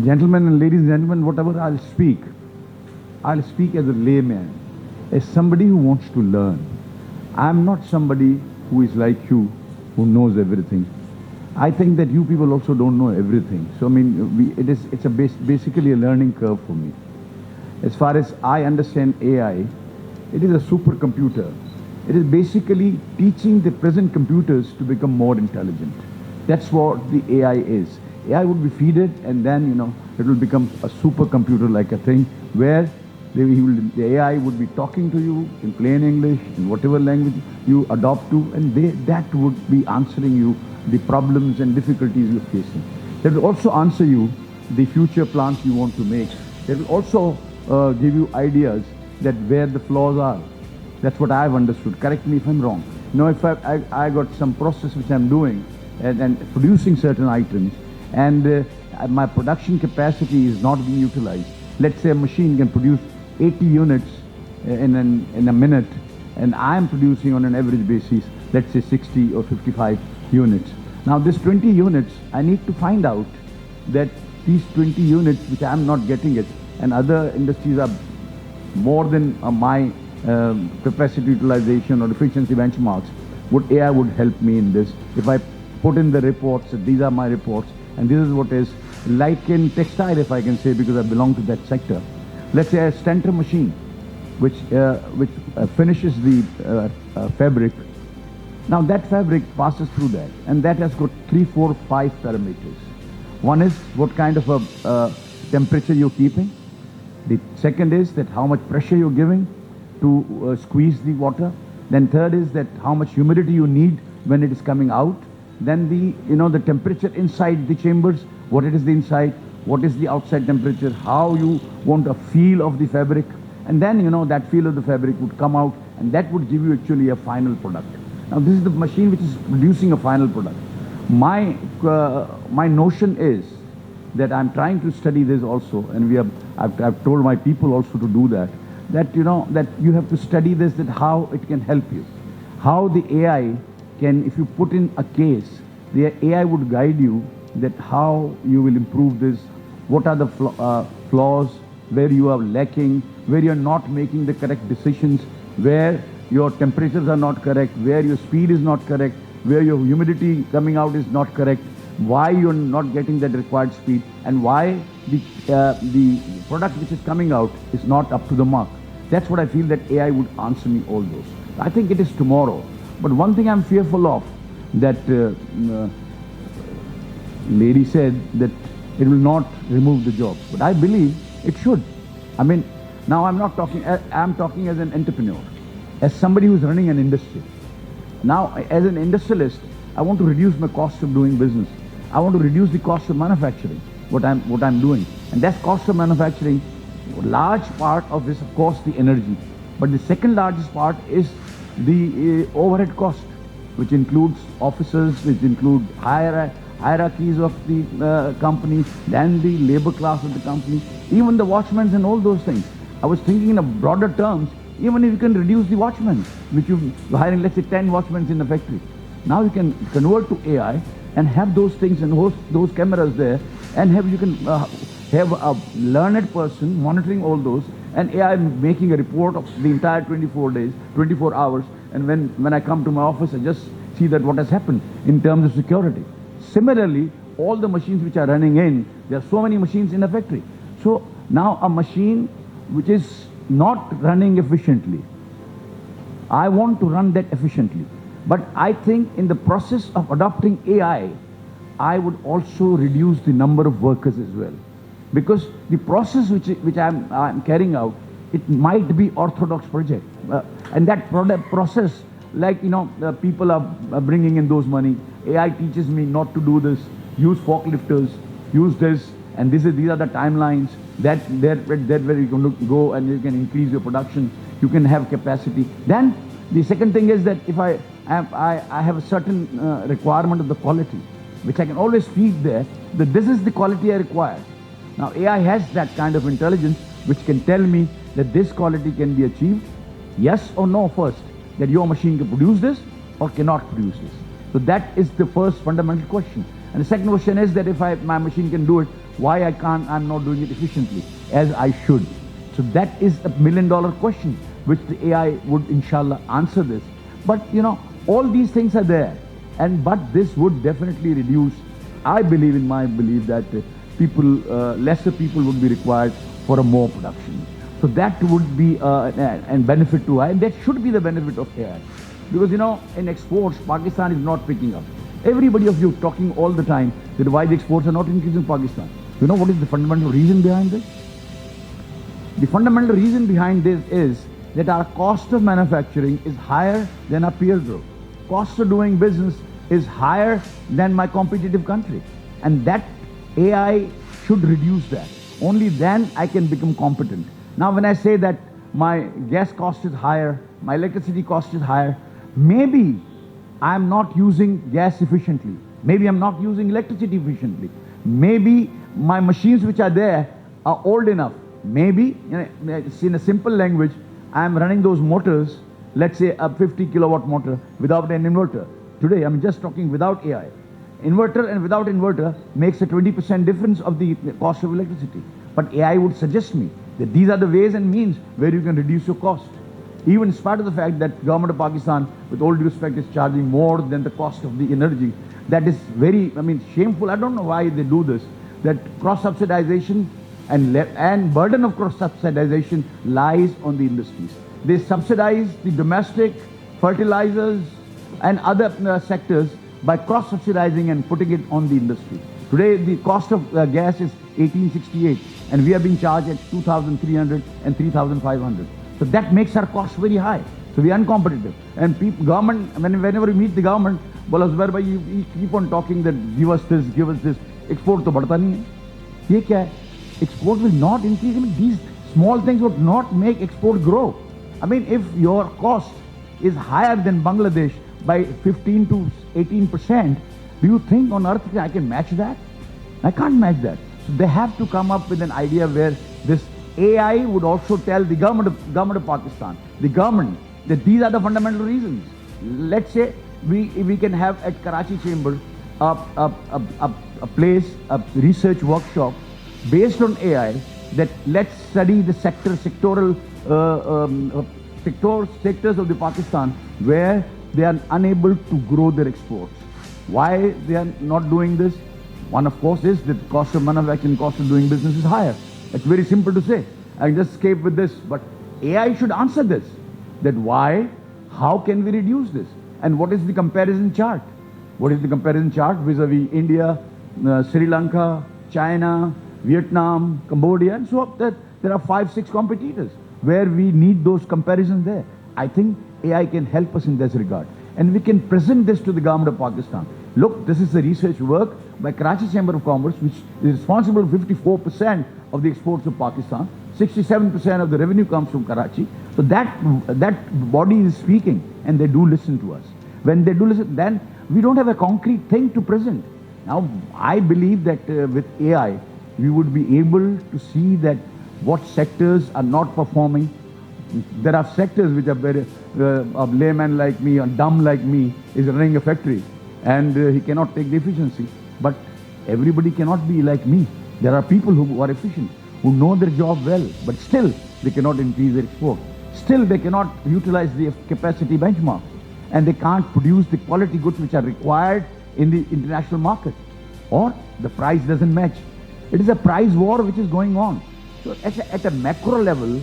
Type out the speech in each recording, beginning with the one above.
Gentlemen and ladies and gentlemen, whatever I'll speak as a layman, as somebody who wants to learn. I'm not somebody who is like you, who knows everything. I think that you people also don't know everything. So I mean, it's basically a learning curve for me. As far as I understand AI, it is a supercomputer. It is basically teaching the present computers to become more intelligent. That's what the AI is. AI would be fed it, and then it will become a supercomputer like a thing where the AI would be talking to you in plain English, in whatever language you adopt to, and that would be answering you the problems and difficulties you're facing. That will also answer you the future plans you want to make. It will also give you ideas that where the flaws are. That's what I've understood. Correct me if I'm wrong. If I got some process which I'm doing and producing certain items, and my production capacity is not being utilized. Let's say a machine can produce 80 units in a minute, and I'm producing on an average basis, let's say 60 or 55 units. Now this 20 units, I need to find out that these 20 units which I'm not getting it, and other industries are more than my capacity utilization or efficiency benchmarks, AI would help me in this. If I put in the reports, these are my reports, and this is what is like in textile, if I can say, because I belong to that sector. Let's say a stentor machine, which finishes the fabric. Now that fabric passes through that, and that has got 3, 4, 5 parameters. One is what kind of a temperature you're keeping. The second is that how much pressure you're giving to squeeze the water. Then third is that how much humidity you need when it is coming out. Then the temperature inside the chambers, what it is the inside, what is the outside temperature, how you want a feel of the fabric, and then that feel of the fabric would come out, and that would give you actually a final product. Now this is the machine which is producing a final product. My notion is that I'm trying to study this also, and I've told my people also to do that. That that you have to study this, that how it can help you, how the AI can, if you put in a case, the AI would guide you that how you will improve this, what are the flaws, where you are lacking, where you are not making the correct decisions, where your temperatures are not correct, where your speed is not correct, where your humidity coming out is not correct, why you're not getting that required speed, and why the product which is coming out is not up to the mark. That's what I feel that AI would answer me all those. I think it is tomorrow. But one thing I'm fearful of, that lady said that it will not remove the jobs. But I believe it should. I mean, now I'm talking as an entrepreneur, as somebody who's running an industry. Now, as an industrialist, I want to reduce my cost of doing business. I want to reduce the cost of manufacturing, what I'm doing. And that's cost of manufacturing. Large part of this, of course, the energy. But the second largest part is the overhead cost, which includes officers, which include hierarchies of the company, then the labor class of the company, even the watchmen and all those things. I was thinking in a broader terms, even if you can reduce the watchmen, which you're hiring, let's say 10 watchmen in a factory. Now you can convert to AI and have those things and host those cameras there, and you can have a learned person monitoring all those, and AI making a report of the entire 24 hours, and when I come to my office, I just see that what has happened in terms of security. Similarly, all the machines which are running in, there are so many machines in a factory. So now a machine which is not running efficiently, I want to run that efficiently. But I think in the process of adopting AI, I would also reduce the number of workers as well. Because the process which I'm carrying out, it might be orthodox project. And that process, like, people are bringing in those money. AI teaches me not to do this, use forklifters, use this, and these are the timelines. That where you're going to go, and you can increase your production, you can have capacity. Then the second thing is that if I have a certain requirement of the quality, which I can always feed there, that this is the quality I require. Now AI has that kind of intelligence which can tell me that this quality can be achieved, yes or no first, that your machine can produce this or cannot produce this. So that is the first fundamental question. And the second question is that if my machine can do it, why I'm not doing it efficiently as I should? So that is a million-dollar question, which the AI would inshallah answer this. But all these things are there, but this would definitely reduce. I believe, in my belief, that lesser people would be required for a more production. So that would be a benefit to AI, and that should be the benefit of AI. Because in exports, Pakistan is not picking up. Everybody of you talking all the time that why the exports are not increasing in Pakistan. You know what is the fundamental reason behind this? The fundamental reason behind this is that our cost of manufacturing is higher than our peer group. Cost of doing business is higher than my competitive country. And that AI should reduce that. Only then I can become competent. Now when I say that my gas cost is higher, my electricity cost is higher, maybe I'm not using gas efficiently. Maybe I'm not using electricity efficiently. Maybe my machines which are there are old enough. Maybe, in a simple language, I'm running those motors, let's say a 50 kilowatt motor without an inverter. Today, I'm just talking without AI. Inverter and without inverter makes a 20% difference of the cost of electricity. But AI would suggest me that these are the ways and means where you can reduce your cost. Even in spite of the fact that government of Pakistan, with all due respect, is charging more than the cost of the energy. That is very, shameful. I don't know why they do this. That cross-subsidization and burden of cross-subsidization lies on the industries. They subsidize the domestic fertilizers and other sectors by cross-subsidizing and putting it on the industry. Today, the cost of gas is 1868, and we are being charged at 2,300 and 3,500. So that makes our cost very high. So we are uncompetitive. And government, whenever we meet the government, bola Zubair bhai, you keep on talking that give us this, give us this. Export to badhta nahi hai. Ye kya hai? Export will not increase. These small things would not make export grow. If your cost is higher than Bangladesh by 15 to 18%, do you think on earth I can match that? I can't match that. So they have to come up with an idea where this AI would also tell the government of Pakistan, the government, that these are the fundamental reasons. Let's say we can have at Karachi Chamber a place, a research workshop based on AI, that let's study the sectors of the Pakistan where they are unable to grow their exports. Why they are not doing this? One, of course, is that the cost of manufacturing, cost of doing business is higher. It's very simple to say. I just escape with this. But AI should answer this. That why, how can we reduce this? And what is the comparison chart? What is the comparison chart vis-a-vis India, Sri Lanka, China, Vietnam, Cambodia, and so on? There are 5-6 competitors where we need those comparisons there. I think AI can help us in this regard. And we can present this to the government of Pakistan. Look, this is the research work by Karachi Chamber of Commerce, which is responsible for 54% of the exports of Pakistan. 67% of the revenue comes from Karachi. So that body is speaking, and they do listen to us. When they do listen, then we don't have a concrete thing to present. Now, I believe that with AI, we would be able to see that what sectors are not performing. There are sectors which are very, a layman like me, or dumb like me, is running a factory, and he cannot take the efficiency. But everybody cannot be like me. There are people who are efficient, who know their job well, but still they cannot increase their export. Still they cannot utilize the capacity benchmarks, and they can't produce the quality goods which are required in the international market, or the price doesn't match. It is a price war which is going on. So at a macro level,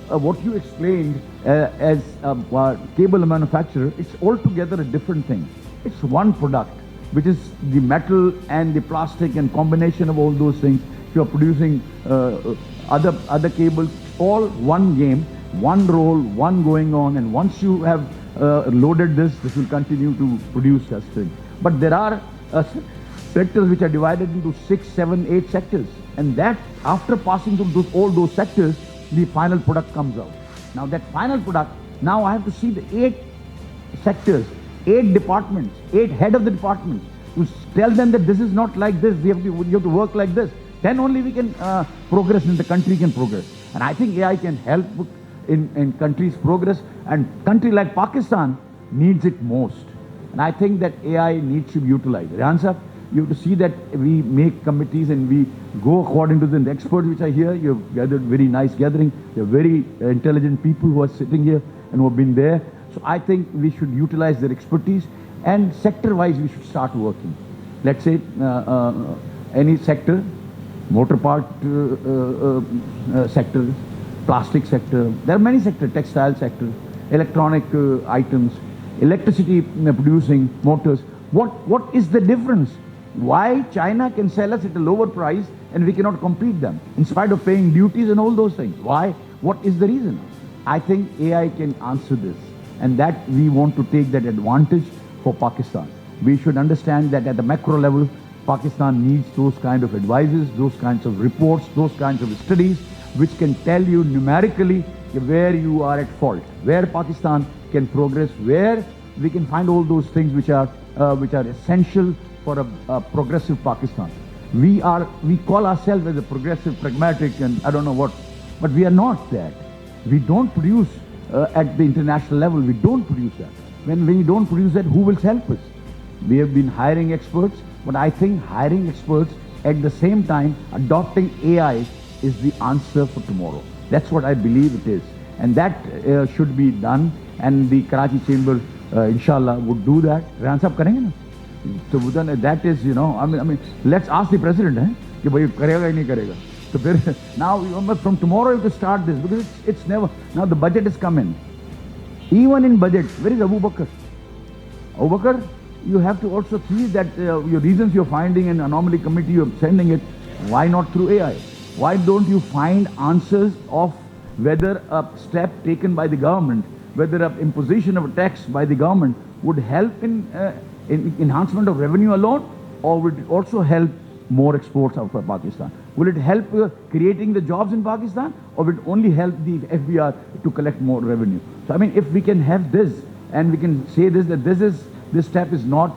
what you explained as a cable manufacturer, it's altogether a different thing. It's one product, which is the metal and the plastic and combination of all those things. If you are producing other cables, all one game, one role, one going on, and once you have loaded this will continue to produce such things. But there are sectors which are divided into 6, 7, 8 sectors, and that after passing through all those sectors, the final product comes out. Now that final product, now I have to see the 8 sectors, 8 departments, 8 head of the departments, to tell them that this is not like this, you have to work like this. Then only we can progress, and the country can progress. And I think AI can help in countries' progress, and country like Pakistan needs it most. And I think that AI needs to be utilized. Rehan sir, You have to see that we make committees and we go according to the experts which are here. You have gathered very nice gathering. They are very intelligent people who are sitting here and who have been there. So I think we should utilize their expertise, and sector-wise we should start working. Let's say any sector, motor part sector, plastic sector, there are many sectors, textile sector, electronic items, electricity producing motors. What is the difference? Why China can sell us at a lower price and we cannot compete them in spite of paying duties and all those things? Why? What is the reason? I think AI can answer this, and that we want to take that advantage for Pakistan. We should understand that at the macro level, Pakistan needs those kind of advices, those kinds of reports, those kinds of studies which can tell you numerically where you are at fault, where Pakistan can progress, where we can find all those things which are essential for a progressive Pakistan. We call ourselves as a progressive, pragmatic, and I don't know what, but we are not that. We don't produce at the international level. We don't produce that. When we don't produce that, who will help us? We have been hiring experts, but I think hiring experts at the same time adopting AI is the answer for tomorrow. That's what I believe it is, and that should be done. And the Karachi Chamber, inshallah, would do that. Rehan sahab karenge na? So that is, you know, I mean, let's ask the president, कि भाई करेगा ही नहीं करेगा. So now from tomorrow you have to start this, because it's never. Now the budget is coming. Even in budget, where is Abu Bakr? Abu Bakr, you have to also see that your reasons you're finding an anomaly committee, you're sending it. Why not through AI? Why don't you find answers of whether a step taken by the government, whether an imposition of a tax by the government would help in enhancement of revenue alone, or would it also help more exports out of Pakistan? Will it help creating the jobs in Pakistan, or will it only help the FBR to collect more revenue? So I mean, if we can have this, and we can say this, that this step is not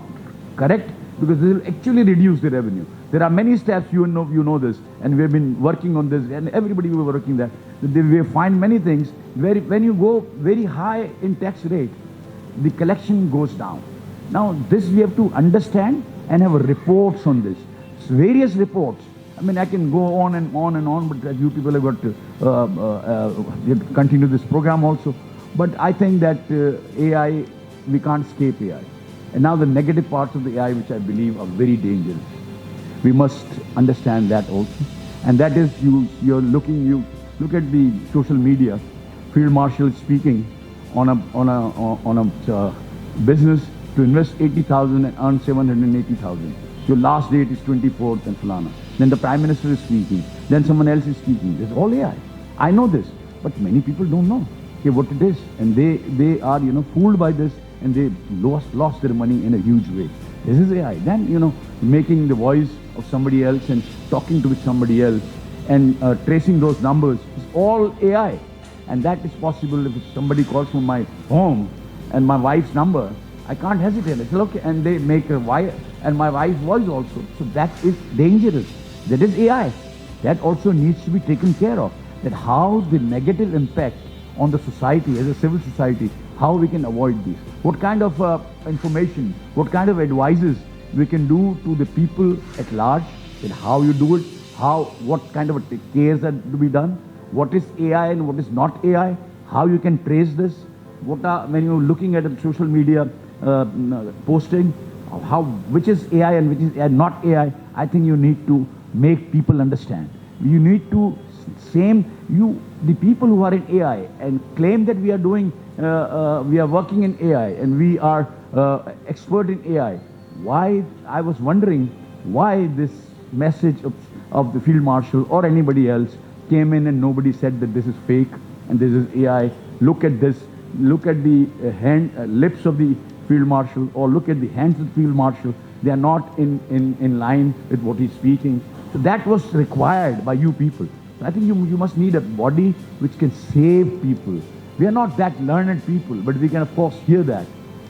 correct, because this will actually reduce the revenue. There are many steps, you know this, and we have been working on this, and everybody we were working that. We find many things where when you go very high in tax rate, the collection goes down. Now this we have to understand and have reports on this, various reports. I mean, I can go on and on and on, but you people have got to continue this program also. But I think that AI, we can't escape AI. And now the negative parts of the AI, which I believe are very dangerous. We must understand that also. And that is, you look at the social media, Field Marshal is speaking on a business to invest 80,000 and earn 780,000. Your last date is 24th and falana. Then the Prime Minister is speaking. Then someone else is speaking. It's all AI. I know this, but many people don't know what it is. And they are, fooled by this, and they lost their money in a huge way. This is AI. Then, making the voice of somebody else and talking to somebody else and tracing those numbers is all AI. And that is possible if somebody calls from my home and my wife's number. I can't hesitate. I say, okay, and they make a wife and my wife's voice also. So that is dangerous. That is AI. That also needs to be taken care of. That how the negative impact on the society, as a civil society, how we can avoid this. What kind of information, what kind of advices we can do to the people at large, and how you do it, what kind of cares are to be done, what is AI and what is not AI, how you can trace this, when you're looking at a social media posting, which is AI and which is not AI. I think you need to make people understand. You need to the people who are in AI and claim that we are doing, we are working in AI and we are expert in AI. Why, I was wondering why this message of the Field Marshal or anybody else came in and nobody said that this is fake and this is AI. Look at this, look at the lips of the Field Marshal, or look at the hands of the Field Marshal. They are not in line with what he's speaking. So that was required by you people. So I think you must need a body which can save people. We are not that learned people, but we can of course hear that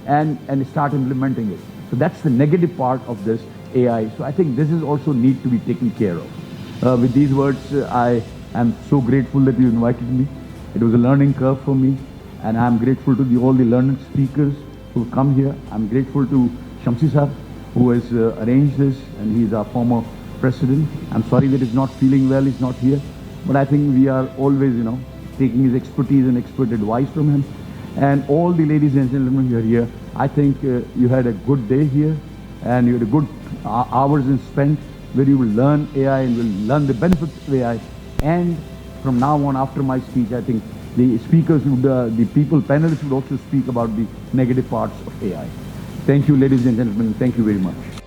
and start implementing it. So that's the negative part of this AI. So I think this is also need to be taken care of. With these words, I am so grateful that you invited me. It was a learning curve for me, and I'm grateful to all the learned speakers who come here. I'm grateful to Shamsi sir, who has arranged this, and he's our former president. I'm sorry that he's not feeling well, he's not here, but I think we are always, taking his expertise and expert advice from him. And all the ladies and gentlemen who are here, I think you had a good day here, and you had a good hours spent where you will learn AI and will learn the benefits of AI. And from now on, after my speech, I think the speakers would, the panelists would also speak about the negative parts of AI. Thank you, ladies and gentlemen. Thank you very much.